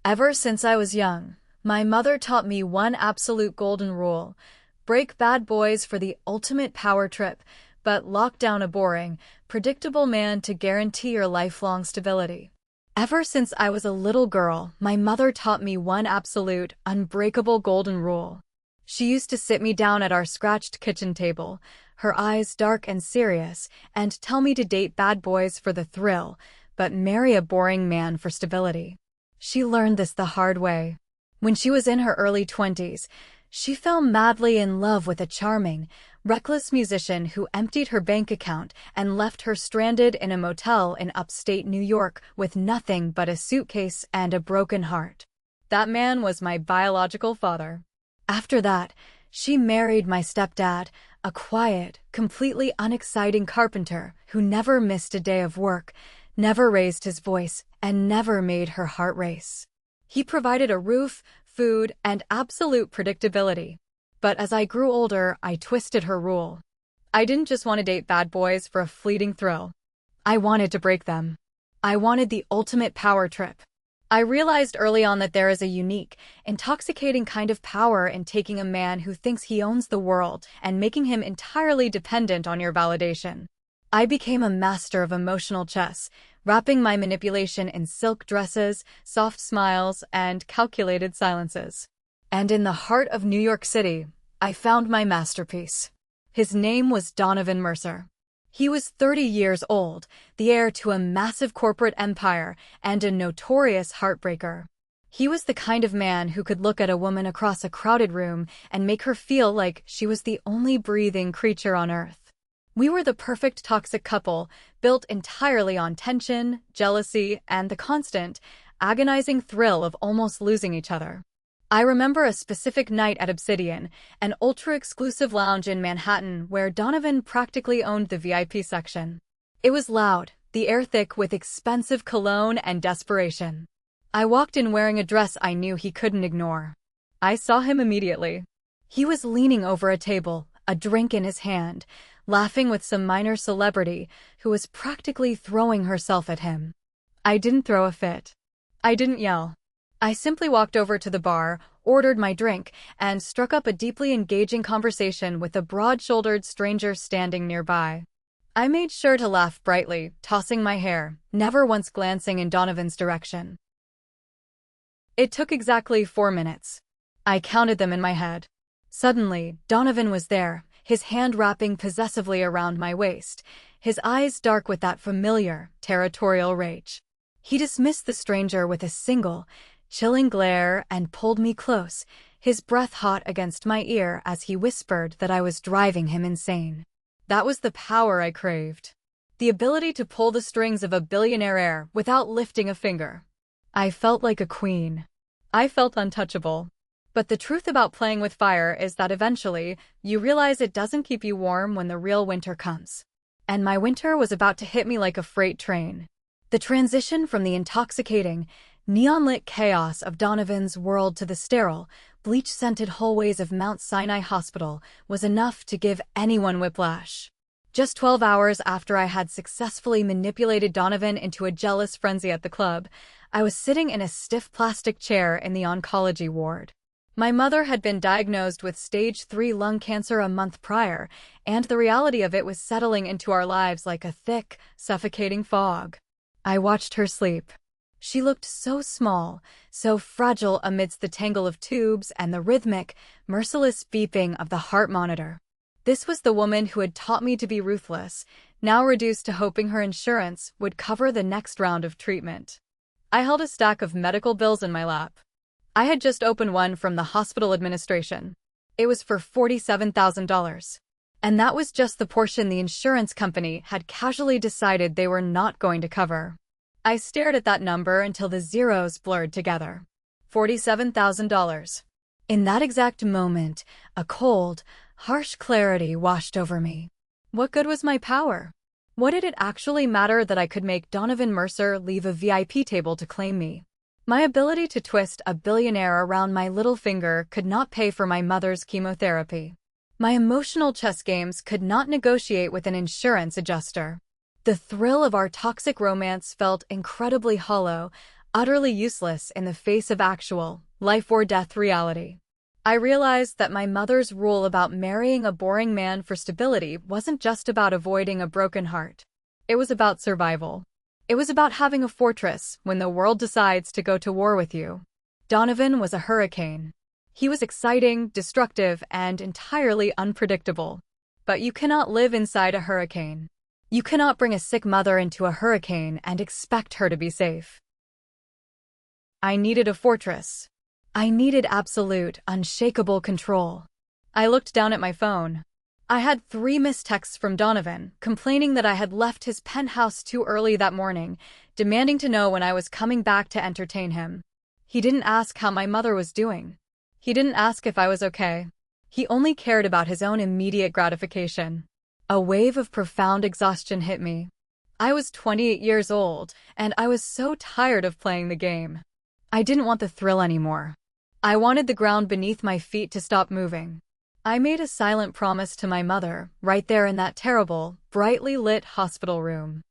Ever since I was young, my mother taught me one absolute golden rule: break bad boys for the ultimate power trip, but lock down a boring, predictable man to guarantee your lifelong stability. Ever since I was a little girl, my mother taught me one absolute, unbreakable golden rule. She used to sit me down at our scratched kitchen table, her eyes dark and serious, and tell me to date bad boys for the thrill, but marry a boring man for stability. She learned this the hard way. When she was in her early 20s, she fell madly in love with a charming, reckless musician who emptied her bank account and left her stranded in a motel in upstate New York with nothing but a suitcase and a broken heart. That man was my biological father. After that, she married my stepdad, a quiet, completely unexciting carpenter who never missed a day of work, never raised his voice, and never made her heart race. He provided a roof, food, and absolute predictability. But as I grew older, I twisted her rule. I didn't just want to date bad boys for a fleeting thrill. I wanted to break them. I wanted the ultimate power trip. I realized early on that there is a unique, intoxicating kind of power in taking a man who thinks he owns the world and making him entirely dependent on your validation. I became a master of emotional chess, wrapping my manipulation in silk dresses, soft smiles, and calculated silences. And in the heart of New York City, I found my masterpiece. His name was Donovan Mercer. He was 30 years old, the heir to a massive corporate empire, and a notorious heartbreaker. He was the kind of man who could look at a woman across a crowded room and make her feel like she was the only breathing creature on Earth. We were the perfect toxic couple, built entirely on tension, jealousy, and the constant, agonizing thrill of almost losing each other. I remember a specific night at Obsidian, an ultra-exclusive lounge in Manhattan where Donovan practically owned the VIP section. It was loud, the air thick with expensive cologne and desperation. I walked in wearing a dress I knew he couldn't ignore. I saw him immediately. He was leaning over a table, a drink in his hand, laughing with some minor celebrity who was practically throwing herself at him. I didn't throw a fit. I didn't yell. I simply walked over to the bar, ordered my drink, and struck up a deeply engaging conversation with a broad-shouldered stranger standing nearby. I made sure to laugh brightly, tossing my hair, never once glancing in Donovan's direction. It took exactly 4 minutes. I counted them in my head. Suddenly, Donovan was there, his hand wrapping possessively around my waist, his eyes dark with that familiar, territorial rage. He dismissed the stranger with a single, chilling glare and pulled me close, his breath hot against my ear as he whispered that I was driving him insane. That was the power I craved. The ability to pull the strings of a billionaire heir without lifting a finger. I felt like a queen. I felt untouchable. But the truth about playing with fire is that eventually, you realize it doesn't keep you warm when the real winter comes. And my winter was about to hit me like a freight train. The transition from the intoxicating, neon-lit chaos of Donovan's world to the sterile, bleach-scented hallways of Mount Sinai Hospital was enough to give anyone whiplash. Just 12 hours after I had successfully manipulated Donovan into a jealous frenzy at the club, I was sitting in a stiff plastic chair in the oncology ward. My mother had been diagnosed with stage 3 lung cancer a month prior, and the reality of it was settling into our lives like a thick, suffocating fog. I watched her sleep. She looked so small, so fragile amidst the tangle of tubes and the rhythmic, merciless beeping of the heart monitor. This was the woman who had taught me to be ruthless, now reduced to hoping her insurance would cover the next round of treatment. I held a stack of medical bills in my lap. I had just opened one from the hospital administration. It was for $47,000. And that was just the portion the insurance company had casually decided they were not going to cover. I stared at that number until the zeros blurred together. $47,000. In that exact moment, a cold, harsh clarity washed over me. What good was my power? What did it actually matter that I could make Donovan Mercer leave a VIP table to claim me? My ability to twist a billionaire around my little finger could not pay for my mother's chemotherapy. My emotional chess games could not negotiate with an insurance adjuster. The thrill of our toxic romance felt incredibly hollow, utterly useless in the face of actual, life-or-death reality. I realized that my mother's rule about marrying a boring man for stability wasn't just about avoiding a broken heart. It was about survival. It was about having a fortress when the world decides to go to war with you. Donovan was a hurricane. He was exciting, destructive, and entirely unpredictable. But you cannot live inside a hurricane. You cannot bring a sick mother into a hurricane and expect her to be safe. I needed a fortress. I needed absolute, unshakable control. I looked down at my phone. I had 3 missed texts from Donovan, complaining that I had left his penthouse too early that morning, demanding to know when I was coming back to entertain him. He didn't ask how my mother was doing. He didn't ask if I was okay. He only cared about his own immediate gratification. A wave of profound exhaustion hit me. I was 28 years old, and I was so tired of playing the game. I didn't want the thrill anymore. I wanted the ground beneath my feet to stop moving. I made a silent promise to my mother, right there in that terrible, brightly lit hospital room.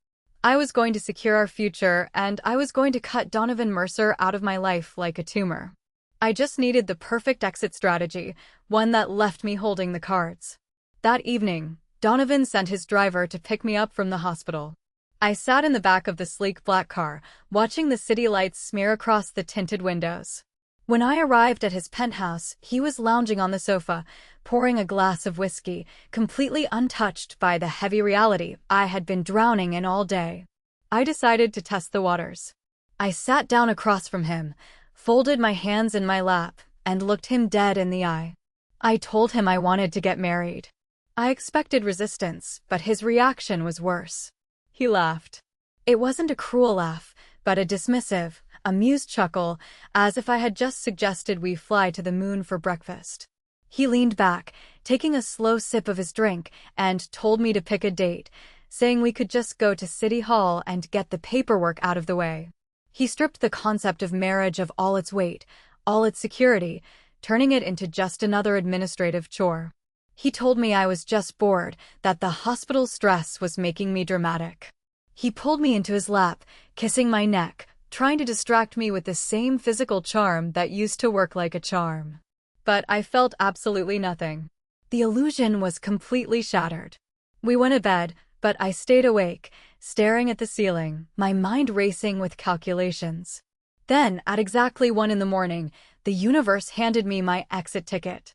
I was going to secure our future, and I was going to cut Donovan Mercer out of my life like a tumor. I just needed the perfect exit strategy, one that left me holding the cards. That evening, Donovan sent his driver to pick me up from the hospital. I sat in the back of the sleek black car, watching the city lights smear across the tinted windows. When I arrived at his penthouse, he was lounging on the sofa, pouring a glass of whiskey, completely untouched by the heavy reality I had been drowning in all day. I decided to test the waters. I sat down across from him, folded my hands in my lap, and looked him dead in the eye. I told him I wanted to get married. I expected resistance, but his reaction was worse. He laughed. It wasn't a cruel laugh, but a dismissive, amused chuckle, as if I had just suggested we fly to the moon for breakfast. He leaned back, taking a slow sip of his drink, and told me to pick a date, saying we could just go to City Hall and get the paperwork out of the way. He stripped the concept of marriage of all its weight, all its security, turning it into just another administrative chore. He told me I was just bored, that the hospital stress was making me dramatic. He pulled me into his lap, kissing my neck, trying to distract me with the same physical charm that used to work like a charm. But I felt absolutely nothing. The illusion was completely shattered. We went to bed, but I stayed awake, staring at the ceiling, my mind racing with calculations. Then, at exactly 1 a.m, the universe handed me my exit ticket.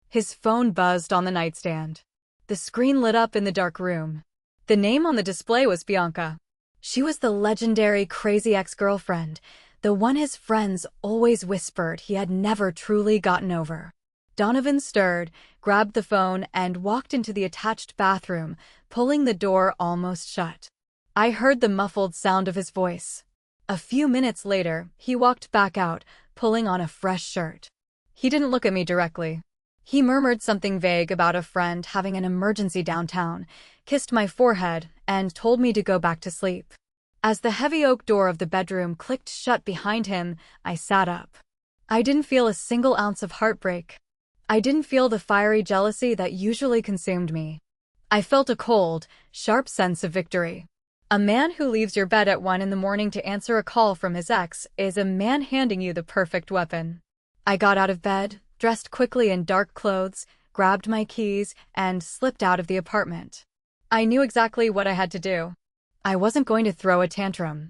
His phone buzzed on the nightstand. The screen lit up in the dark room. The name on the display was Bianca. She was the legendary crazy ex-girlfriend, the one his friends always whispered he had never truly gotten over. Donovan stirred, grabbed the phone, and walked into the attached bathroom, pulling the door almost shut. I heard the muffled sound of his voice. A few minutes later, he walked back out, pulling on a fresh shirt. He didn't look at me directly. He murmured something vague about a friend having an emergency downtown, kissed my forehead, and told me to go back to sleep. As the heavy oak door of the bedroom clicked shut behind him, I sat up. I didn't feel a single ounce of heartbreak. I didn't feel the fiery jealousy that usually consumed me. I felt a cold, sharp sense of victory. A man who leaves your bed at 1 a.m. to answer a call from his ex is a man handing you the perfect weapon. I got out of bed, dressed quickly in dark clothes, grabbed my keys, and slipped out of the apartment. I knew exactly what I had to do. I wasn't going to throw a tantrum.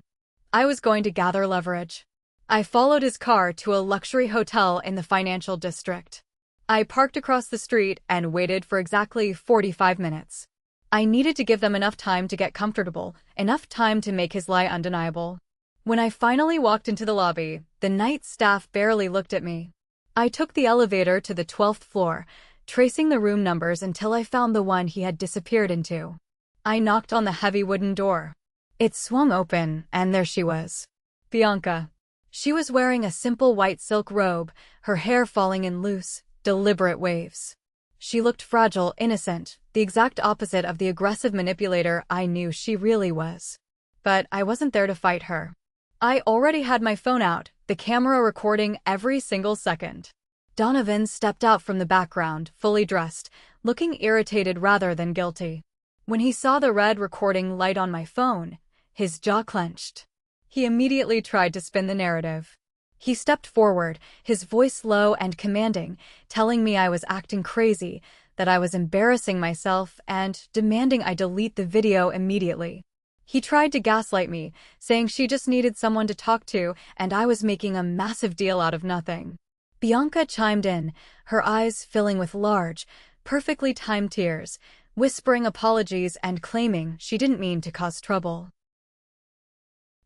I was going to gather leverage. I followed his car to a luxury hotel in the financial district. I parked across the street and waited for exactly 45 minutes. I needed to give them enough time to get comfortable, enough time to make his lie undeniable. When I finally walked into the lobby, the night staff barely looked at me. I took the elevator to the 12th floor, tracing the room numbers until I found the one he had disappeared into. I knocked on the heavy wooden door. It swung open, and there she was. Bianca. She was wearing a simple white silk robe, her hair falling in loose, deliberate waves. She looked fragile, innocent, the exact opposite of the aggressive manipulator I knew she really was. But I wasn't there to fight her. I already had my phone out, the camera recording every single second. Donovan stepped out from the background, fully dressed, looking irritated rather than guilty. When he saw the red recording light on my phone, his jaw clenched. He immediately tried to spin the narrative. He stepped forward, his voice low and commanding, telling me I was acting crazy, that I was embarrassing myself, and demanding I delete the video immediately. He tried to gaslight me, saying she just needed someone to talk to and I was making a massive deal out of nothing. Bianca chimed in, her eyes filling with large, perfectly timed tears, whispering apologies and claiming she didn't mean to cause trouble.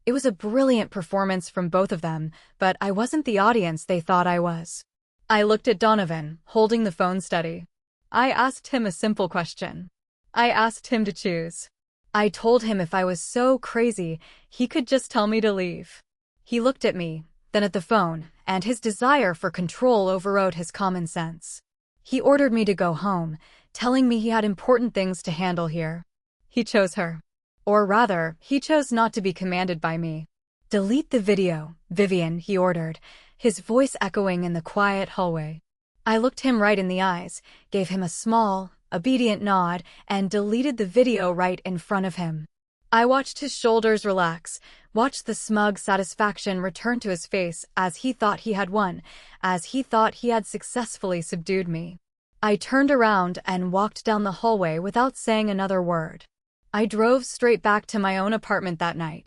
It was a brilliant performance from both of them, but I wasn't the audience they thought I was. I looked at Donovan, holding the phone steady. I asked him a simple question. I asked him to choose. I told him if I was so crazy, he could just tell me to leave. He looked at me, then at the phone, and his desire for control overrode his common sense. He ordered me to go home, telling me he had important things to handle here. He chose her. Or rather, he chose not to be commanded by me. Delete the video, Vivian, he ordered, his voice echoing in the quiet hallway. I looked him right in the eyes, gave him a small, obedient nod, and deleted the video right in front of him. I watched his shoulders relax, watched the smug satisfaction return to his face as he thought he had won, as he thought he had successfully subdued me. I turned around and walked down the hallway without saying another word. I drove straight back to my own apartment that night.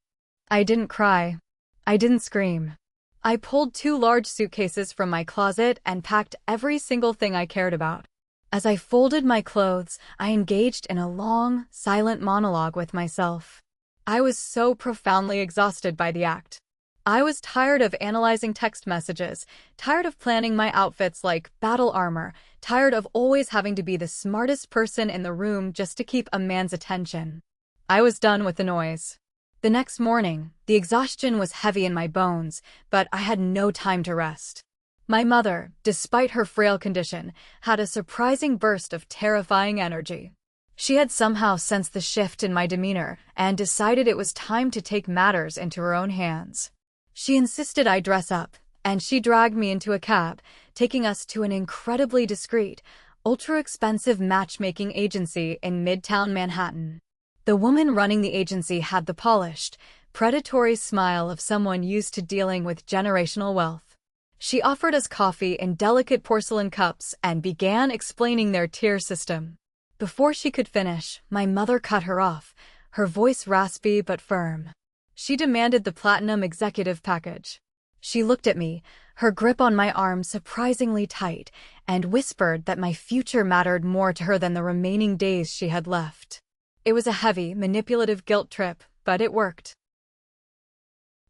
I didn't cry. I didn't scream. I pulled 2 large suitcases from my closet and packed every single thing I cared about. As I folded my clothes, I engaged in a long, silent monologue with myself. I was so profoundly exhausted by the act. I was tired of analyzing text messages, tired of planning my outfits like battle armor, tired of always having to be the smartest person in the room just to keep a man's attention. I was done with the noise. The next morning, the exhaustion was heavy in my bones, but I had no time to rest. My mother, despite her frail condition, had a surprising burst of terrifying energy. She had somehow sensed the shift in my demeanor and decided it was time to take matters into her own hands. She insisted I dress up, and she dragged me into a cab, taking us to an incredibly discreet, ultra-expensive matchmaking agency in Midtown Manhattan. The woman running the agency had the polished, predatory smile of someone used to dealing with generational wealth. She offered us coffee in delicate porcelain cups and began explaining their tier system. Before she could finish, my mother cut her off, her voice raspy but firm. She demanded the platinum executive package. She looked at me, her grip on my arm surprisingly tight, and whispered that my future mattered more to her than the remaining days she had left. It was a heavy, manipulative guilt trip, but it worked.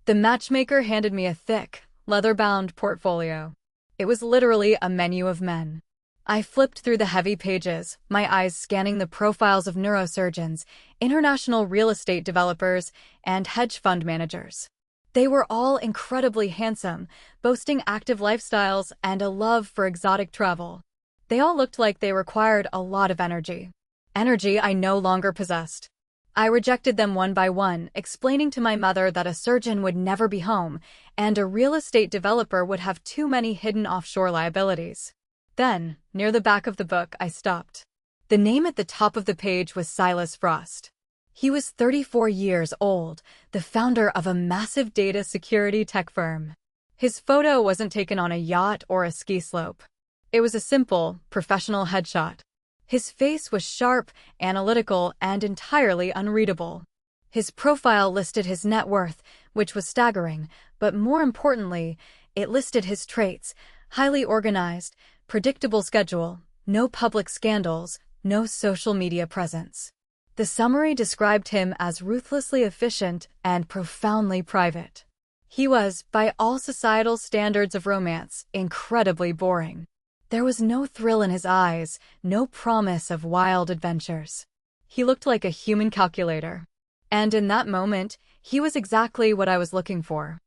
The matchmaker handed me a thick, leather-bound portfolio. It was literally a menu of men. I flipped through the heavy pages, my eyes scanning the profiles of neurosurgeons, international real estate developers, and hedge fund managers. They were all incredibly handsome, boasting active lifestyles and a love for exotic travel. They all looked like they required a lot of energy. Energy I no longer possessed. I rejected them one by one, explaining to my mother that a surgeon would never be home, and a real estate developer would have too many hidden offshore liabilities. Then, near the back of the book, I stopped. The name at the top of the page was Silas Frost. He was 34 years old, the founder of a massive data security tech firm. His photo wasn't taken on a yacht or a ski slope. It was a simple, professional headshot. His face was sharp, analytical, and entirely unreadable. His profile listed his net worth, which was staggering, but more importantly, it listed his traits: highly organized, predictable schedule, no public scandals, no social media presence. The summary described him as ruthlessly efficient and profoundly private. He was, by all societal standards of romance, incredibly boring. There was no thrill in his eyes, no promise of wild adventures. He looked like a human calculator. And in that moment, he was exactly what I was looking for.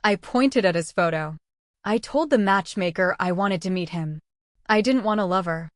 I pointed at his photo. I told the matchmaker I wanted to meet him. I didn't want a lover.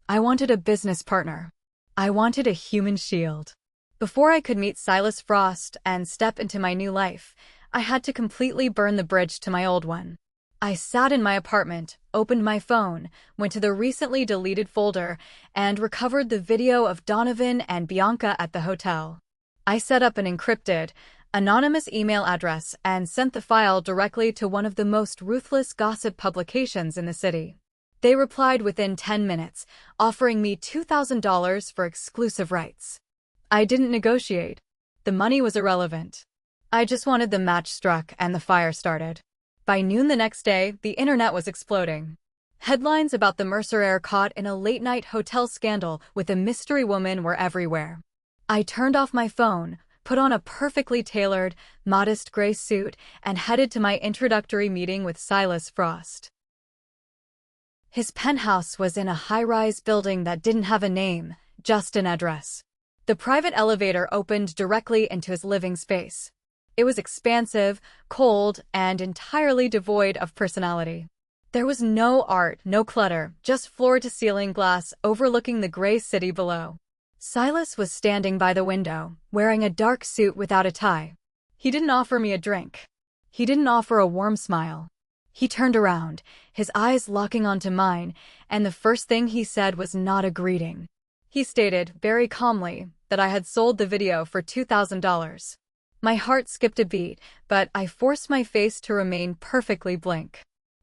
I wanted a business partner. I wanted a human shield. Before I could meet Silas Frost and step into my new life, I had to completely burn the bridge to my old one. I sat in my apartment, opened my phone, went to the recently deleted folder, and recovered the video of Donovan and Bianca at the hotel. I set up an encrypted, anonymous email address and sent the file directly to one of the most ruthless gossip publications in the city. They replied within 10 minutes, offering me $2,000 for exclusive rights. I didn't negotiate. The money was irrelevant. I just wanted the match struck and the fire started. By noon the next day, the internet was exploding. Headlines about the Mercer heir caught in a late-night hotel scandal with a mystery woman were everywhere. I turned off my phone, put on a perfectly tailored, modest gray suit, and headed to my introductory meeting with Silas Frost. His penthouse was in a high-rise building that didn't have a name, just an address. The private elevator opened directly into his living space. It was expansive, cold, and entirely devoid of personality. There was no art, no clutter, just floor-to-ceiling glass overlooking the gray city below. Silas was standing by the window, wearing a dark suit without a tie. He didn't offer me a drink. He didn't offer a warm smile. He turned around, his eyes locking onto mine, and the first thing he said was not a greeting. He stated, very calmly, that I had sold the video for $2,000. My heart skipped a beat, but I forced my face to remain perfectly blank.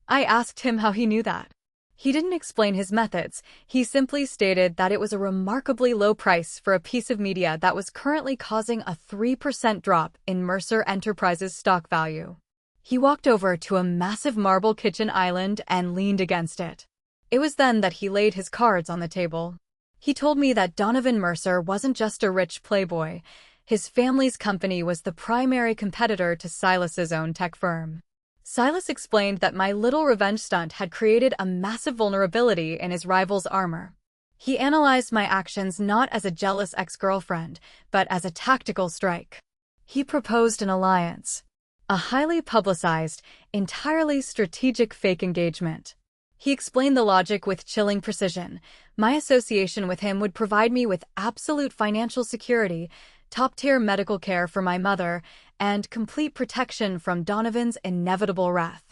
I asked him how he knew that. He didn't explain his methods, he simply stated that it was a remarkably low price for a piece of media that was currently causing a 3% drop in Mercer Enterprises' stock value. He walked over to a massive marble kitchen island and leaned against it. It was then that he laid his cards on the table. He told me that Donovan Mercer wasn't just a rich playboy. His family's company was the primary competitor to Silas's own tech firm. Silas explained that my little revenge stunt had created a massive vulnerability in his rival's armor. He analyzed my actions not as a jealous ex-girlfriend, but as a tactical strike. He proposed an alliance. A highly publicized, entirely strategic fake engagement. He explained the logic with chilling precision. My association with him would provide me with absolute financial security, top-tier medical care for my mother, and complete protection from Donovan's inevitable wrath.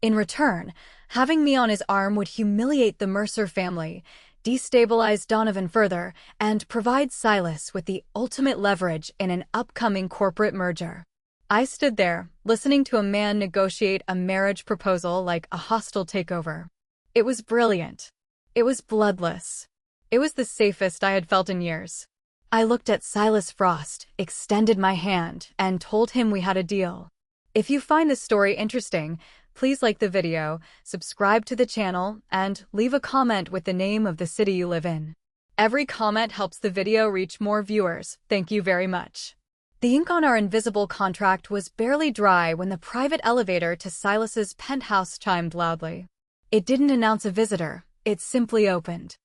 In return, having me on his arm would humiliate the Mercer family, destabilize Donovan further, and provide Silas with the ultimate leverage in an upcoming corporate merger. I stood there, listening to a man negotiate a marriage proposal like a hostile takeover. It was brilliant. It was bloodless. It was the safest I had felt in years. I looked at Silas Frost, extended my hand, and told him we had a deal. If you find this story interesting, please like the video, subscribe to the channel, and leave a comment with the name of the city you live in. Every comment helps the video reach more viewers. Thank you very much. The ink on our invisible contract was barely dry when the private elevator to Silas's penthouse chimed loudly. It didn't announce a visitor, it simply opened.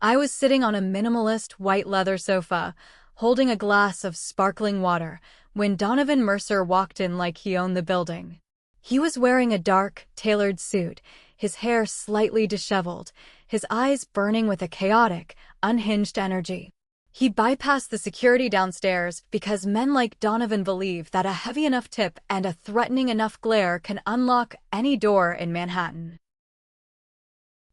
I was sitting on a minimalist white leather sofa, holding a glass of sparkling water, when Donovan Mercer walked in like he owned the building. He was wearing a dark, tailored suit, his hair slightly disheveled, his eyes burning with a chaotic, unhinged energy. He bypassed the security downstairs because men like Donovan believe that a heavy enough tip and a threatening enough glare can unlock any door in Manhattan.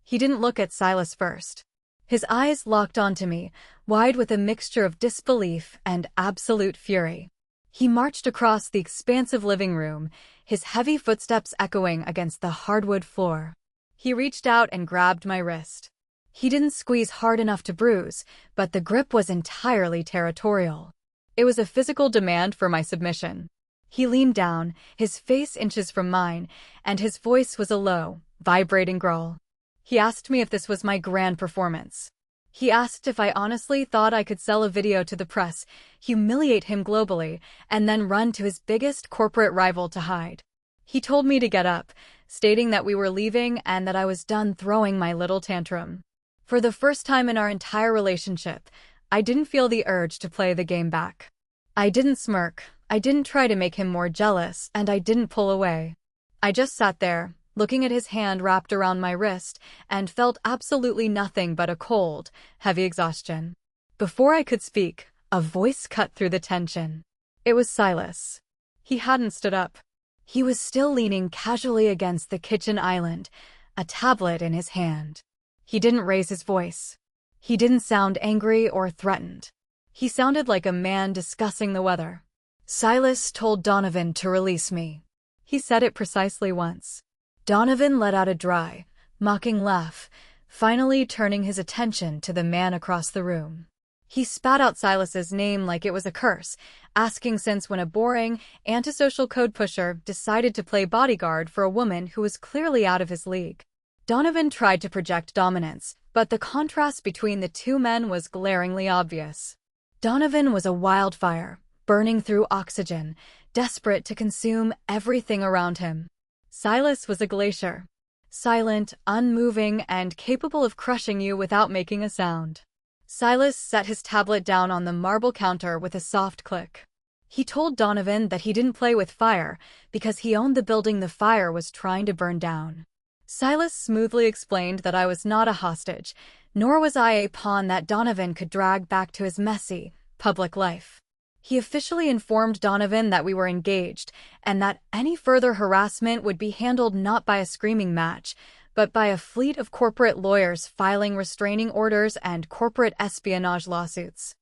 He didn't look at Silas first. His eyes locked onto me, wide with a mixture of disbelief and absolute fury. He marched across the expansive living room, his heavy footsteps echoing against the hardwood floor. He reached out and grabbed my wrist. He didn't squeeze hard enough to bruise, but the grip was entirely territorial. It was a physical demand for my submission. He leaned down, his face inches from mine, and his voice was a low, vibrating growl. He asked me if this was my grand performance. He asked if I honestly thought I could sell a video to the press, humiliate him globally, and then run to his biggest corporate rival to hide. He told me to get up, stating that we were leaving and that I was done throwing my little tantrum. For the first time in our entire relationship, I didn't feel the urge to play the game back. I didn't smirk, I didn't try to make him more jealous, and I didn't pull away. I just sat there, looking at his hand wrapped around my wrist, and felt absolutely nothing but a cold, heavy exhaustion. Before I could speak, a voice cut through the tension. It was Silas. He hadn't stood up. He was still leaning casually against the kitchen island, a tablet in his hand. He didn't raise his voice. He didn't sound angry or threatened. He sounded like a man discussing the weather. Silas told Donovan to release me. He said it precisely once. Donovan let out a dry, mocking laugh, finally turning his attention to the man across the room. He spat out Silas's name like it was a curse, asking since when a boring, antisocial code pusher decided to play bodyguard for a woman who was clearly out of his league. Donovan tried to project dominance, but the contrast between the two men was glaringly obvious. Donovan was a wildfire, burning through oxygen, desperate to consume everything around him. Silas was a glacier, silent, unmoving, and capable of crushing you without making a sound. Silas set his tablet down on the marble counter with a soft click. He told Donovan that he didn't play with fire because he owned the building the fire was trying to burn down. Silas smoothly explained that I was not a hostage, nor was I a pawn that Donovan could drag back to his messy, public life. He officially informed Donovan that we were engaged and that any further harassment would be handled not by a screaming match, but by a fleet of corporate lawyers filing restraining orders and corporate espionage lawsuits.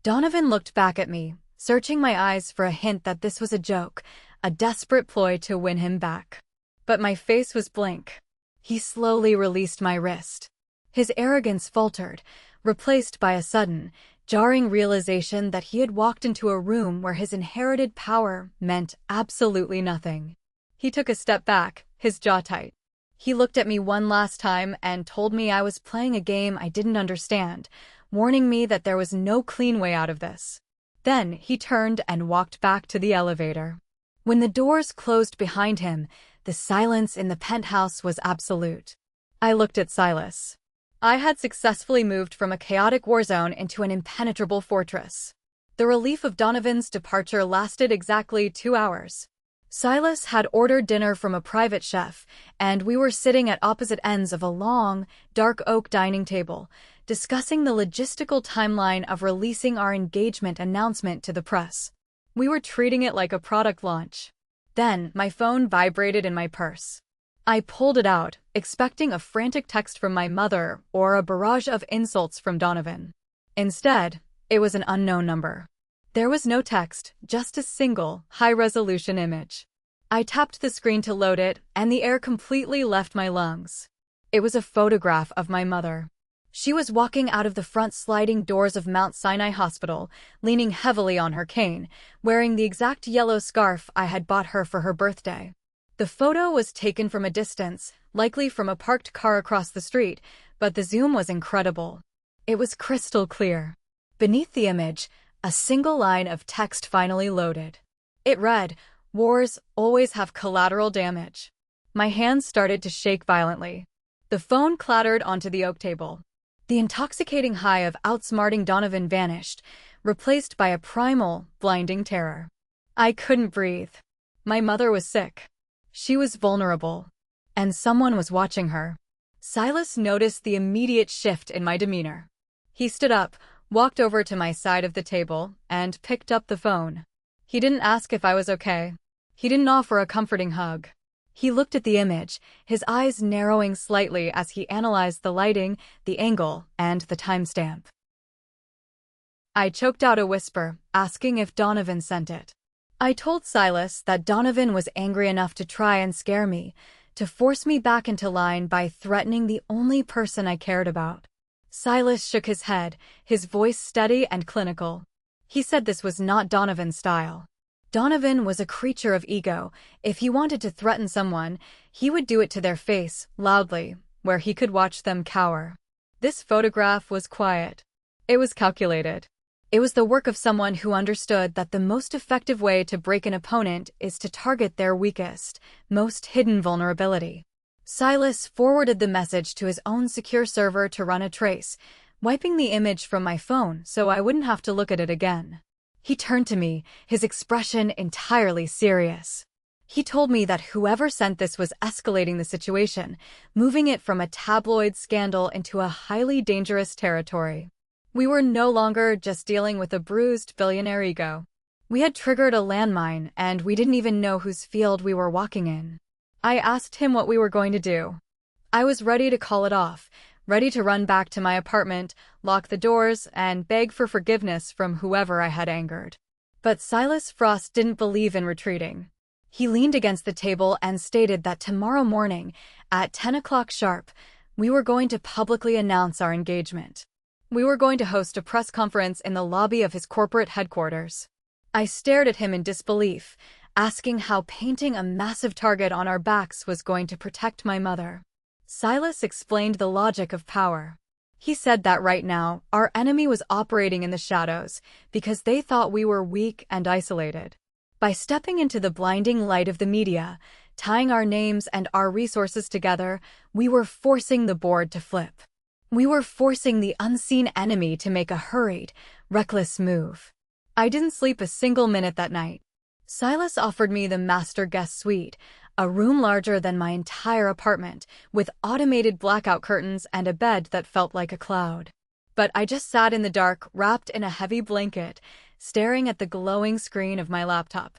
Donovan looked back at me, searching my eyes for a hint that this was a joke, a desperate ploy to win him back. But my face was blank. He slowly released my wrist. His arrogance faltered, replaced by a sudden, jarring realization that he had walked into a room where his inherited power meant absolutely nothing. He took a step back, his jaw tight. He looked at me one last time and told me I was playing a game I didn't understand, warning me that there was no clean way out of this. Then he turned and walked back to the elevator. When the doors closed behind him, the silence in the penthouse was absolute. I looked at Silas. I had successfully moved from a chaotic war zone into an impenetrable fortress. The relief of Donovan's departure lasted exactly 2 hours. Silas had ordered dinner from a private chef, and we were sitting at opposite ends of a long, dark oak dining table, discussing the logistical timeline of releasing our engagement announcement to the press. We were treating it like a product launch. Then, my phone vibrated in my purse. I pulled it out, expecting a frantic text from my mother or a barrage of insults from Donovan. Instead, it was an unknown number. There was no text, just a single, high-resolution image. I tapped the screen to load it, and the air completely left my lungs. It was a photograph of my mother. She was walking out of the front sliding doors of Mount Sinai Hospital, leaning heavily on her cane, wearing the exact yellow scarf I had bought her for her birthday. The photo was taken from a distance, likely from a parked car across the street, but the zoom was incredible. It was crystal clear. Beneath the image, a single line of text finally loaded. It read, "Wars always have collateral damage." My hands started to shake violently. The phone clattered onto the oak table. The intoxicating high of outsmarting Donovan vanished, replaced by a primal, blinding terror. I couldn't breathe. My mother was sick. She was vulnerable. And someone was watching her. Silas noticed the immediate shift in my demeanor. He stood up, walked over to my side of the table, and picked up the phone. He didn't ask if I was okay. He didn't offer a comforting hug. He looked at the image, his eyes narrowing slightly as he analyzed the lighting, the angle, and the timestamp. I choked out a whisper, asking if Donovan sent it. I told Silas that Donovan was angry enough to try and scare me, to force me back into line by threatening the only person I cared about. Silas shook his head, his voice steady and clinical. He said this was not Donovan's style. Donovan was a creature of ego. If he wanted to threaten someone, he would do it to their face, loudly, where he could watch them cower. This photograph was quiet. It was calculated. It was the work of someone who understood that the most effective way to break an opponent is to target their weakest, most hidden vulnerability. Silas forwarded the message to his own secure server to run a trace, wiping the image from my phone so I wouldn't have to look at it again. He turned to me, his expression entirely serious. He told me that whoever sent this was escalating the situation, moving it from a tabloid scandal into a highly dangerous territory. We were no longer just dealing with a bruised billionaire ego. We had triggered a landmine, and we didn't even know whose field we were walking in. I asked him what we were going to do. I was ready to call it off, ready to run back to my apartment, lock the doors, and beg for forgiveness from whoever I had angered. But Silas Frost didn't believe in retreating. He leaned against the table and stated that tomorrow morning, at 10 o'clock sharp, we were going to publicly announce our engagement. We were going to host a press conference in the lobby of his corporate headquarters. I stared at him in disbelief, asking how painting a massive target on our backs was going to protect my mother. Silas explained the logic of power. He said that right now, our enemy was operating in the shadows because they thought we were weak and isolated. By stepping into the blinding light of the media, tying our names and our resources together, we were forcing the board to flip. We were forcing the unseen enemy to make a hurried, reckless move. I didn't sleep a single minute that night. Silas offered me the master guest suite, a room larger than my entire apartment, with automated blackout curtains and a bed that felt like a cloud. But I just sat in the dark, wrapped in a heavy blanket, staring at the glowing screen of my laptop.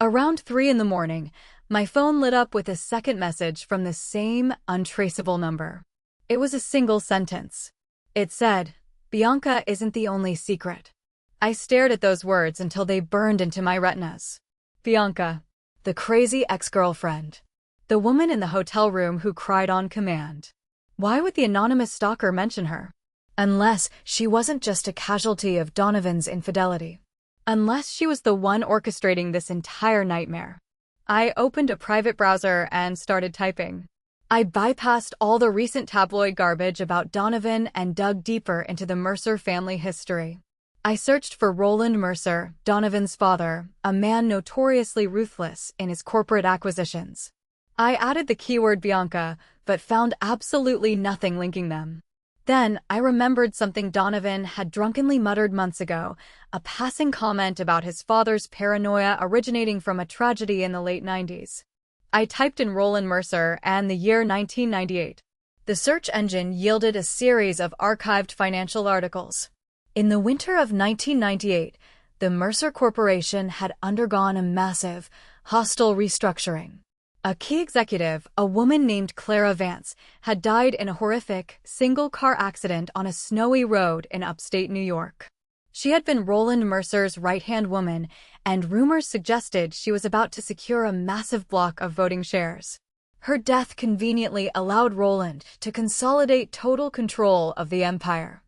Around 3 a.m, my phone lit up with a second message from the same untraceable number. It was a single sentence. It said, "Bianca isn't the only secret." I stared at those words until they burned into my retinas. Bianca, the crazy ex-girlfriend. The woman in the hotel room who cried on command. Why would the anonymous stalker mention her? Unless she wasn't just a casualty of Donovan's infidelity. Unless she was the one orchestrating this entire nightmare. I opened a private browser and started typing. I bypassed all the recent tabloid garbage about Donovan and dug deeper into the Mercer family history. I searched for Roland Mercer, Donovan's father, a man notoriously ruthless in his corporate acquisitions. I added the keyword Bianca, but found absolutely nothing linking them. Then I remembered something Donovan had drunkenly muttered months ago, a passing comment about his father's paranoia originating from a tragedy in the late 90s. I typed in Roland Mercer and the year 1998. The search engine yielded a series of archived financial articles. In the winter of 1998, the Mercer Corporation had undergone a massive, hostile restructuring. A key executive, a woman named Clara Vance, had died in a horrific, single-car accident on a snowy road in upstate New York. She had been Roland Mercer's right-hand woman, and rumors suggested she was about to secure a massive block of voting shares. Her death conveniently allowed Roland to consolidate total control of the empire.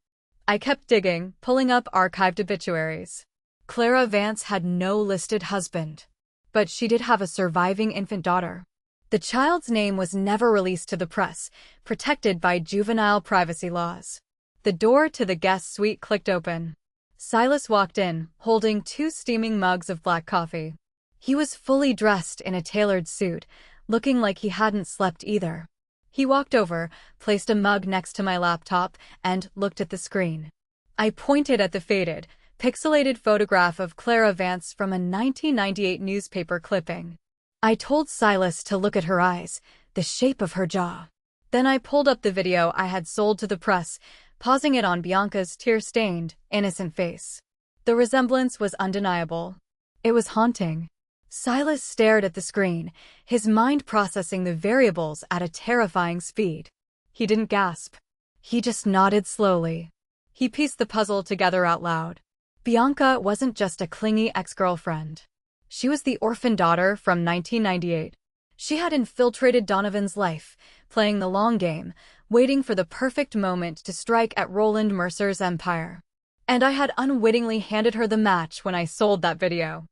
I kept digging, pulling up archived obituaries. Clara Vance had no listed husband, but she did have a surviving infant daughter. The child's name was never released to the press, protected by juvenile privacy laws. The door to the guest suite clicked open. Silas walked in, holding 2 steaming mugs of black coffee. He was fully dressed in a tailored suit, looking like he hadn't slept either. He walked over, placed a mug next to my laptop, and looked at the screen. I pointed at the faded, pixelated photograph of Clara Vance from a 1998 newspaper clipping. I told Silas to look at her eyes, the shape of her jaw. Then I pulled up the video I had sold to the press, pausing it on Bianca's tear-stained, innocent face. The resemblance was undeniable. It was haunting. Silas stared at the screen, his mind processing the variables at a terrifying speed. He didn't gasp. He just nodded slowly. He pieced the puzzle together out loud. Bianca wasn't just a clingy ex-girlfriend. She was the orphan daughter from 1998. She had infiltrated Donovan's life, playing the long game, waiting for the perfect moment to strike at Roland Mercer's empire. And I had unwittingly handed her the match when I sold that video.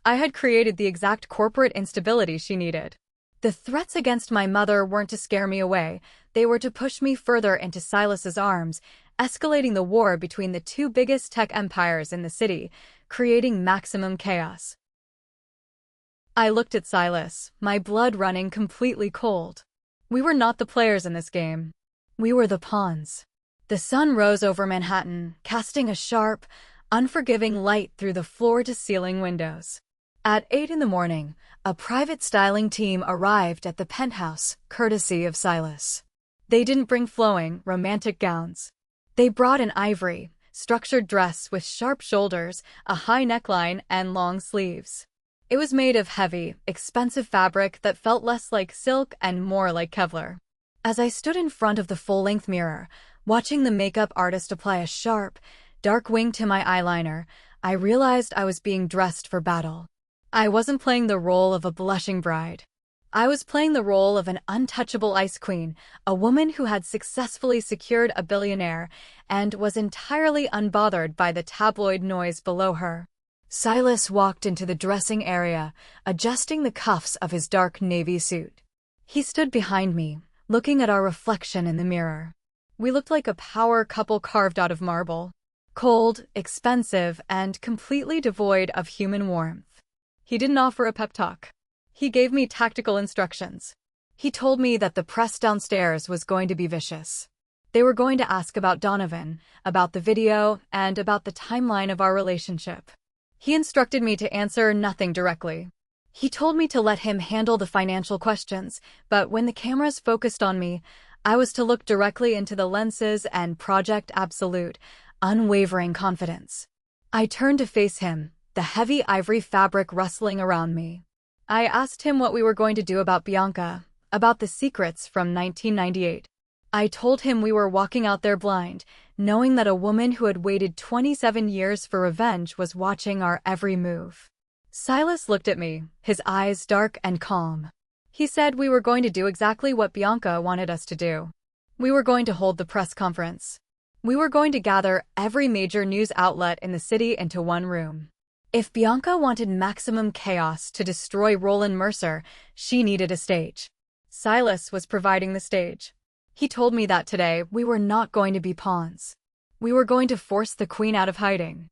I had created the exact corporate instability she needed. The threats against my mother weren't to scare me away, they were to push me further into Silas's arms, escalating the war between the 2 biggest tech empires in the city, creating maximum chaos. I looked at Silas, my blood running completely cold. We were not the players in this game. We were the pawns. The sun rose over Manhattan, casting a sharp, unforgiving light through the floor-to-ceiling windows. At 8 a.m, a private styling team arrived at the penthouse, courtesy of Silas. They didn't bring flowing, romantic gowns. They brought an ivory, structured dress with sharp shoulders, a high neckline, and long sleeves. It was made of heavy, expensive fabric that felt less like silk and more like Kevlar. As I stood in front of the full-length mirror, watching the makeup artist apply a sharp, dark wing to my eyeliner, I realized I was being dressed for battle. I wasn't playing the role of a blushing bride. I was playing the role of an untouchable ice queen, a woman who had successfully secured a billionaire and was entirely unbothered by the tabloid noise below her. Silas walked into the dressing area, adjusting the cuffs of his dark navy suit. He stood behind me, looking at our reflection in the mirror. We looked like a power couple carved out of marble. Cold, expensive, and completely devoid of human warmth. He didn't offer a pep talk. He gave me tactical instructions. He told me that the press downstairs was going to be vicious. They were going to ask about Donovan, about the video, and about the timeline of our relationship. He instructed me to answer nothing directly. He told me to let him handle the financial questions, but when the cameras focused on me, I was to look directly into the lenses and project absolute, unwavering confidence. I turned to face him, the heavy ivory fabric rustling around me. I asked him what we were going to do about Bianca, about the secrets from 1998. I told him we were walking out there blind, knowing that a woman who had waited 27 years for revenge was watching our every move. Silas looked at me, his eyes dark and calm. He said we were going to do exactly what Bianca wanted us to do. We were going to hold the press conference. We were going to gather every major news outlet in the city into one room. If Bianca wanted maximum chaos to destroy Roland Mercer, she needed a stage. Silas was providing the stage. He told me that today we were not going to be pawns. We were going to force the queen out of hiding.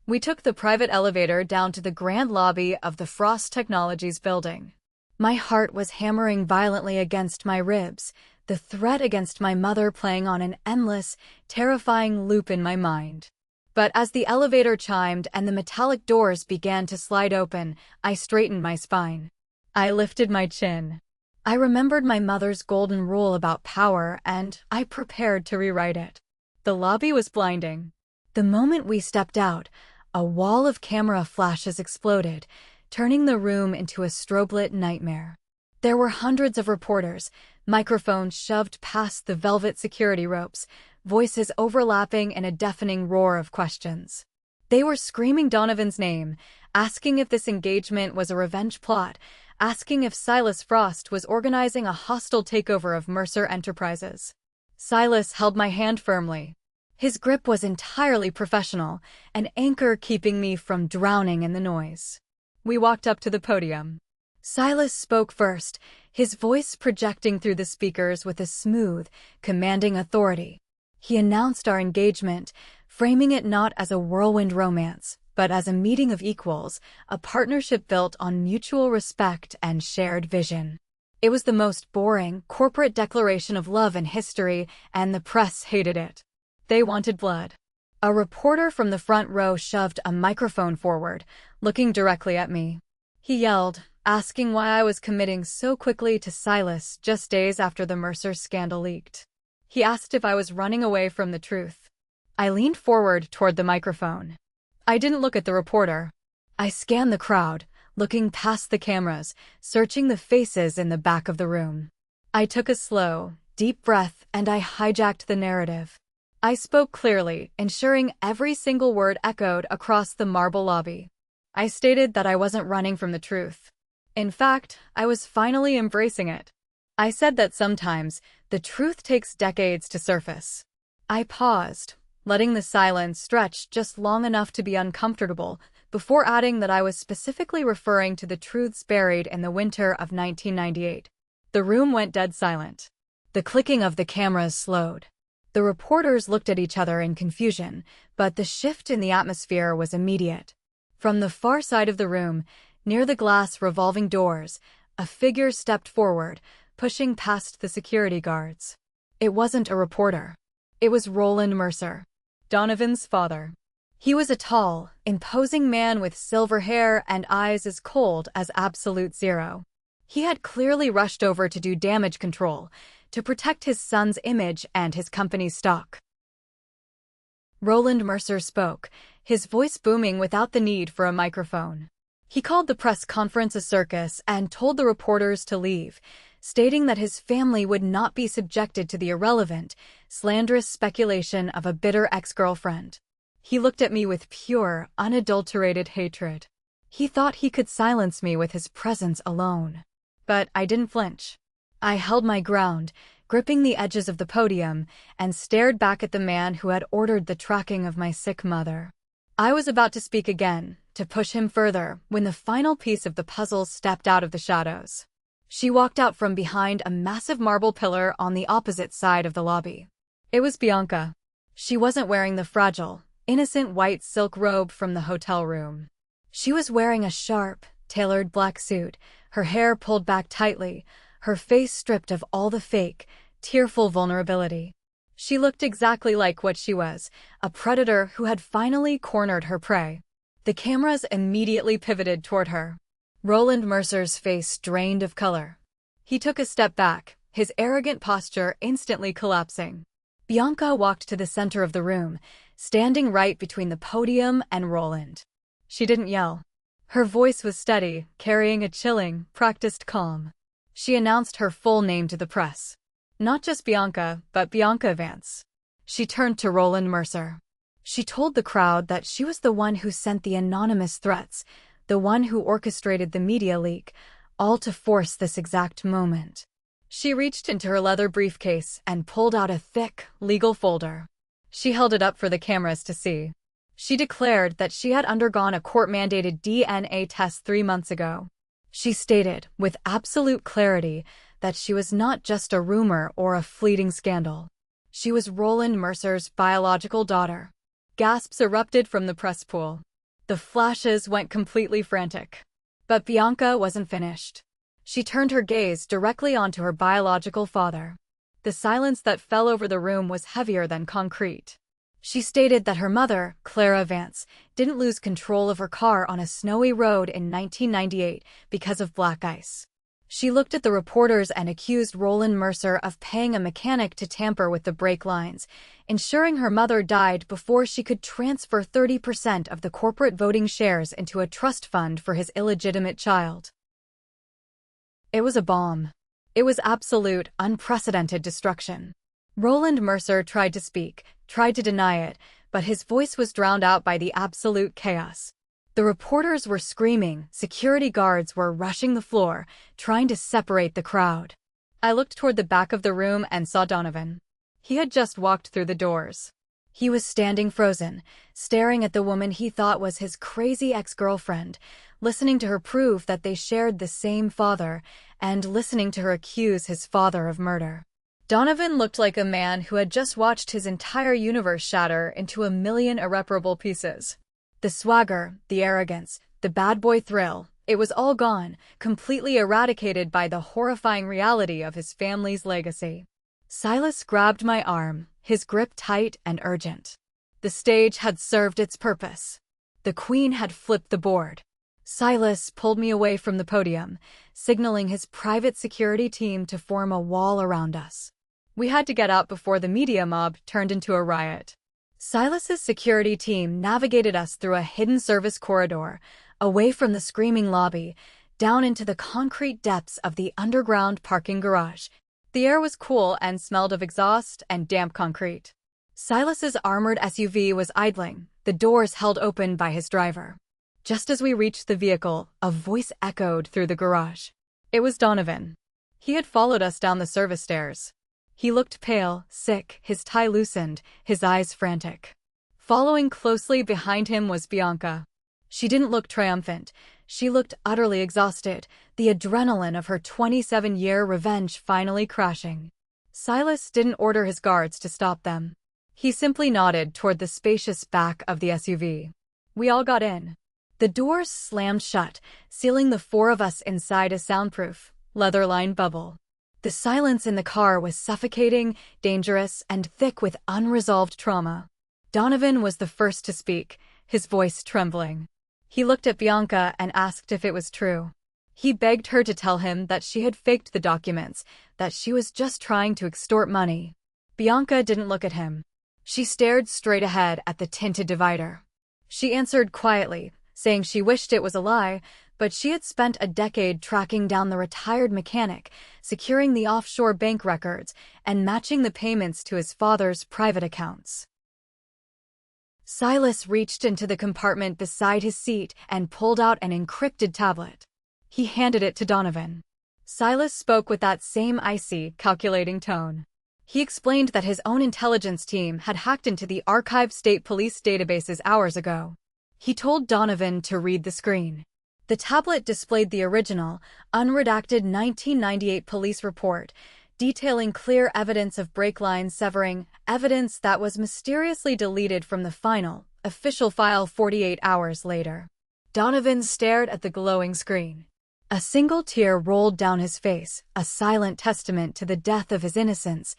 We took the private elevator down to the grand lobby of the Frost Technologies building. My heart was hammering violently against my ribs, the threat against my mother playing on an endless, terrifying loop in my mind. But as the elevator chimed and the metallic doors began to slide open, I straightened my spine. I lifted my chin. I remembered my mother's golden rule about power, and I prepared to rewrite it. The lobby was blinding. The moment we stepped out, a wall of camera flashes exploded, turning the room into a strobe-lit nightmare. There were hundreds of reporters, microphones shoved past the velvet security ropes, voices overlapping in a deafening roar of questions. They were screaming Donovan's name, asking if this engagement was a revenge plot, asking if Silas Frost was organizing a hostile takeover of Mercer Enterprises. Silas held my hand firmly. His grip was entirely professional, an anchor keeping me from drowning in the noise. We walked up to the podium. Silas spoke first, his voice projecting through the speakers with a smooth, commanding authority. He announced our engagement, framing it not as a whirlwind romance, but as a meeting of equals, a partnership built on mutual respect and shared vision. It was the most boring, corporate declaration of love in history, and the press hated it. They wanted blood. A reporter from the front row shoved a microphone forward, looking directly at me. He yelled, asking why I was committing so quickly to Silas just days after the Mercer scandal leaked. He asked if I was running away from the truth. I leaned forward toward the microphone. I didn't look at the reporter. I scanned the crowd, looking past the cameras, searching the faces in the back of the room. I took a slow, deep breath and I hijacked the narrative. I spoke clearly, ensuring every single word echoed across the marble lobby. I stated that I wasn't running from the truth. In fact, I was finally embracing it. I said that sometimes, the truth takes decades to surface. I paused, letting the silence stretch just long enough to be uncomfortable, before adding that I was specifically referring to the truths buried in the winter of 1998. The room went dead silent. The clicking of the cameras slowed. The reporters looked at each other in confusion, but the shift in the atmosphere was immediate. From the far side of the room, near the glass revolving doors, a figure stepped forward, pushing past the security guards. It wasn't a reporter. It was Roland Mercer, Donovan's father. He was a tall, imposing man with silver hair and eyes as cold as absolute zero. He had clearly rushed over to do damage control, to protect his son's image and his company's stock. Roland Mercer spoke, his voice booming without the need for a microphone. He called the press conference a circus and told the reporters to leave, stating that his family would not be subjected to the irrelevant, slanderous speculation of a bitter ex-girlfriend. He looked at me with pure, unadulterated hatred. He thought he could silence me with his presence alone. But I didn't flinch. I held my ground, gripping the edges of the podium, and stared back at the man who had ordered the tracking of my sick mother. I was about to speak again, to push him further, when the final piece of the puzzle stepped out of the shadows. She walked out from behind a massive marble pillar on the opposite side of the lobby. It was Bianca. She wasn't wearing the fragile, innocent white silk robe from the hotel room. She was wearing a sharp, tailored black suit, her hair pulled back tightly, her face stripped of all the fake, tearful vulnerability. She looked exactly like what she was, a predator who had finally cornered her prey. The cameras immediately pivoted toward her. Roland Mercer's face drained of color. He took a step back, his arrogant posture instantly collapsing. Bianca walked to the center of the room, standing right between the podium and Roland. She didn't yell. Her voice was steady, carrying a chilling, practiced calm. She announced her full name to the press. Not just Bianca, but Bianca Vance. She turned to Roland Mercer. She told the crowd that she was the one who sent the anonymous threats, the one who orchestrated the media leak, all to force this exact moment. She reached into her leather briefcase and pulled out a thick, legal folder. She held it up for the cameras to see. She declared that she had undergone a court-mandated DNA test 3 months ago. She stated, with absolute clarity, that she was not just a rumor or a fleeting scandal. She was Roland Mercer's biological daughter. Gasps erupted from the press pool. The flashes went completely frantic. But Bianca wasn't finished. She turned her gaze directly onto her biological father. The silence that fell over the room was heavier than concrete. She stated that her mother, Clara Vance, didn't lose control of her car on a snowy road in 1998 because of black ice. She looked at the reporters and accused Roland Mercer of paying a mechanic to tamper with the brake lines, ensuring her mother died before she could transfer 30% of the corporate voting shares into a trust fund for his illegitimate child. It was a bomb. It was absolute, unprecedented destruction. Roland Mercer tried to speak, tried to deny it, but his voice was drowned out by the absolute chaos. The reporters were screaming, security guards were rushing the floor, trying to separate the crowd. I looked toward the back of the room and saw Donovan. He had just walked through the doors. He was standing frozen, staring at the woman he thought was his crazy ex-girlfriend, listening to her prove that they shared the same father, and listening to her accuse his father of murder. Donovan looked like a man who had just watched his entire universe shatter into a million irreparable pieces. The swagger, the arrogance, the bad boy thrill, it was all gone, completely eradicated by the horrifying reality of his family's legacy. Silas grabbed my arm, his grip tight and urgent. The stage had served its purpose. The Queen had flipped the board. Silas pulled me away from the podium, signaling his private security team to form a wall around us. We had to get out before the media mob turned into a riot. Silas's security team navigated us through a hidden service corridor, away from the screaming lobby, down into the concrete depths of the underground parking garage. The air was cool and smelled of exhaust and damp concrete. Silas's armored SUV was idling, the doors held open by his driver. Just as we reached the vehicle, a voice echoed through the garage. It was Donovan. He had followed us down the service stairs. He looked pale, sick, his tie loosened, his eyes frantic. Following closely behind him was Bianca. She didn't look triumphant. She looked utterly exhausted, the adrenaline of her 27-year revenge finally crashing. Silas didn't order his guards to stop them. He simply nodded toward the spacious back of the SUV. We all got in. The doors slammed shut, sealing the 4 of us inside a soundproof, leather-lined bubble. The silence in the car was suffocating, dangerous, and thick with unresolved trauma. Donovan was the first to speak, his voice trembling. He looked at Bianca and asked if it was true. He begged her to tell him that she had faked the documents, that she was just trying to extort money. Bianca didn't look at him. She stared straight ahead at the tinted divider. She answered quietly, saying she wished it was a lie, but she had spent a decade tracking down the retired mechanic, securing the offshore bank records, and matching the payments to his father's private accounts. Silas reached into the compartment beside his seat and pulled out an encrypted tablet. He handed it to Donovan. Silas spoke with that same icy, calculating tone. He explained that his own intelligence team had hacked into the archived state police databases hours ago. He told Donovan to read the screen. The tablet displayed the original, unredacted 1998 police report, detailing clear evidence of brake lines severing, evidence that was mysteriously deleted from the final, official file 48 hours later. Donovan stared at the glowing screen. A single tear rolled down his face, a silent testament to the death of his innocence,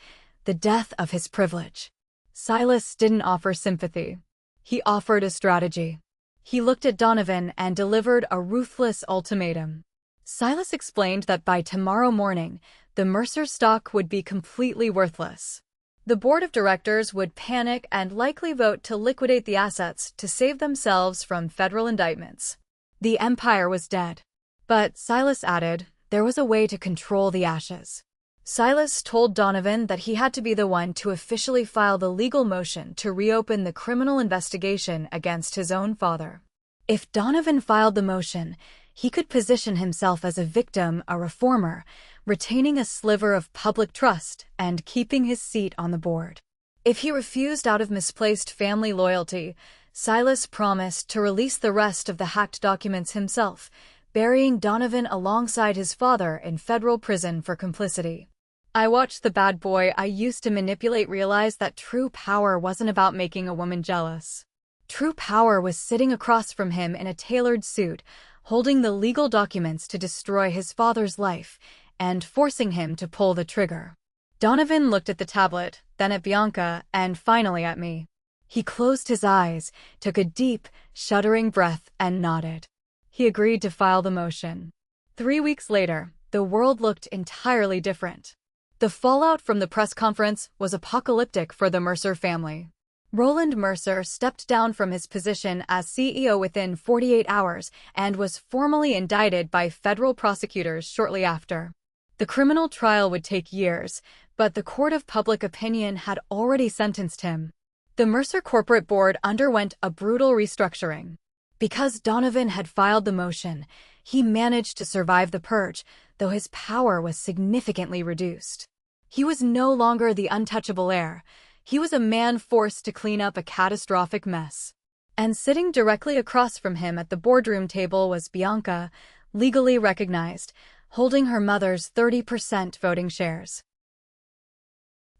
the death of his privilege. Silas didn't offer sympathy. He offered a strategy. He looked at Donovan and delivered a ruthless ultimatum. Silas explained that by tomorrow morning, the Mercer stock would be completely worthless. The board of directors would panic and likely vote to liquidate the assets to save themselves from federal indictments. The empire was dead. But, Silas added, there was a way to control the ashes. Silas told Donovan that he had to be the one to officially file the legal motion to reopen the criminal investigation against his own father. If Donovan filed the motion, he could position himself as a victim, a reformer, retaining a sliver of public trust and keeping his seat on the board. If he refused out of misplaced family loyalty, Silas promised to release the rest of the hacked documents himself, burying Donovan alongside his father in federal prison for complicity. I watched the bad boy I used to manipulate realize that true power wasn't about making a woman jealous. True power was sitting across from him in a tailored suit, holding the legal documents to destroy his father's life, and forcing him to pull the trigger. Donovan looked at the tablet, then at Bianca, and finally at me. He closed his eyes, took a deep, shuddering breath, and nodded. He agreed to file the motion. 3 weeks later, the world looked entirely different. The fallout from the press conference was apocalyptic for the Mercer family. Roland Mercer stepped down from his position as CEO within 48 hours and was formally indicted by federal prosecutors shortly after. The criminal trial would take years, but the court of public opinion had already sentenced him. The Mercer corporate board underwent a brutal restructuring. Because Donovan had filed the motion, he managed to survive the purge, though his power was significantly reduced. He was no longer the untouchable heir. He was a man forced to clean up a catastrophic mess. And sitting directly across from him at the boardroom table was Bianca, legally recognized, holding her mother's 30% voting shares.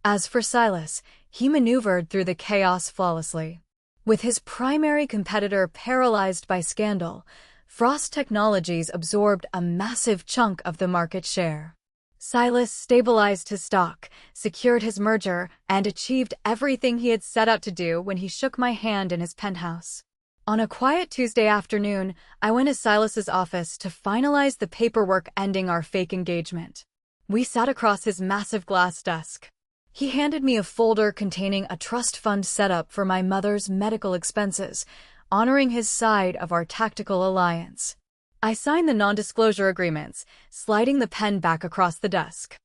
As for Silas, he maneuvered through the chaos flawlessly. With his primary competitor paralyzed by scandal, Frost Technologies absorbed a massive chunk of the market share. Silas stabilized his stock, secured his merger, and achieved everything he had set out to do when he shook my hand in his penthouse. On a quiet Tuesday afternoon, I went to Silas's office to finalize the paperwork ending our fake engagement. We sat across his massive glass desk. He handed me a folder containing a trust fund setup for my mother's medical expenses, honoring his side of our tactical alliance. I signed the non-disclosure agreements, sliding the pen back across the desk.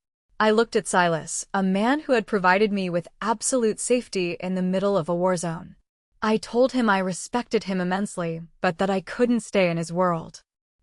I looked at Silas, a man who had provided me with absolute safety in the middle of a war zone. I told him I respected him immensely, but that I couldn't stay in his world.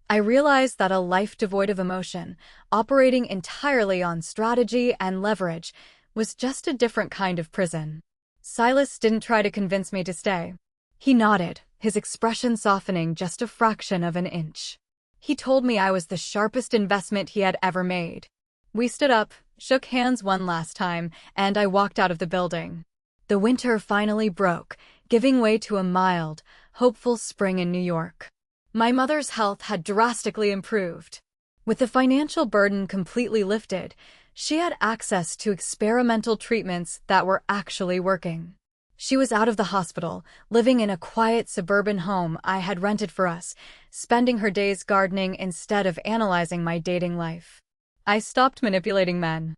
I realized that a life devoid of emotion, operating entirely on strategy and leverage, was just a different kind of prison. Silas didn't try to convince me to stay. He nodded, his expression softening just a fraction of an inch. He told me I was the sharpest investment he had ever made. We stood up, shook hands one last time, and I walked out of the building. The winter finally broke, giving way to a mild, hopeful spring in New York. My mother's health had drastically improved. With the financial burden completely lifted, she had access to experimental treatments that were actually working. She was out of the hospital, living in a quiet suburban home I had rented for us, spending her days gardening instead of analyzing my dating life. I stopped manipulating men.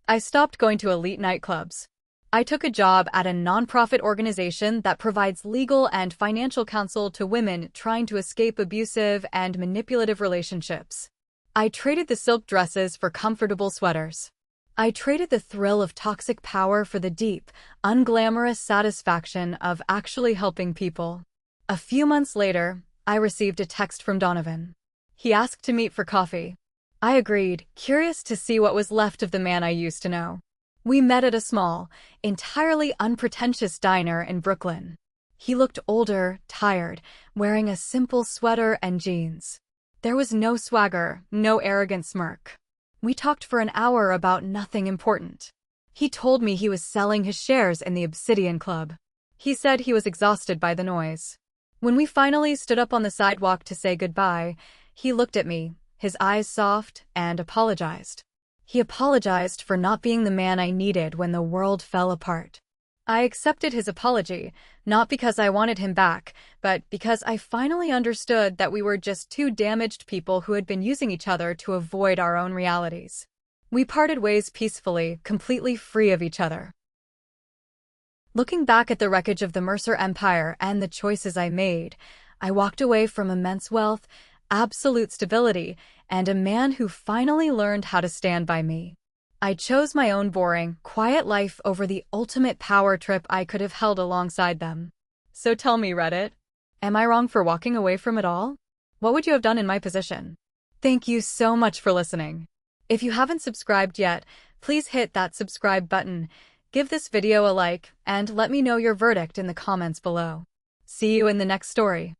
I stopped going to elite nightclubs. I took a job at a nonprofit organization that provides legal and financial counsel to women trying to escape abusive and manipulative relationships. I traded the silk dresses for comfortable sweaters. I traded the thrill of toxic power for the deep, unglamorous satisfaction of actually helping people. A few months later, I received a text from Donovan. He asked to meet for coffee. I agreed, curious to see what was left of the man I used to know. We met at a small, entirely unpretentious diner in Brooklyn. He looked older, tired, wearing a simple sweater and jeans. There was no swagger, no arrogant smirk. We talked for an hour about nothing important. He told me he was selling his shares in the Obsidian Club. He said he was exhausted by the noise. When we finally stood up on the sidewalk to say goodbye, he looked at me, his eyes soft, and apologized. He apologized for not being the man I needed when the world fell apart. I accepted his apology, not because I wanted him back, but because I finally understood that we were just two damaged people who had been using each other to avoid our own realities. We parted ways peacefully, completely free of each other. Looking back at the wreckage of the Mercer Empire and the choices I made, I walked away from immense wealth, absolute stability, and a man who finally learned how to stand by me. I chose my own boring, quiet life over the ultimate power trip I could have held alongside them. So tell me, Reddit, am I wrong for walking away from it all? What would you have done in my position? Thank you so much for listening. If you haven't subscribed yet, please hit that subscribe button, give this video a like, and let me know your verdict in the comments below. See you in the next story.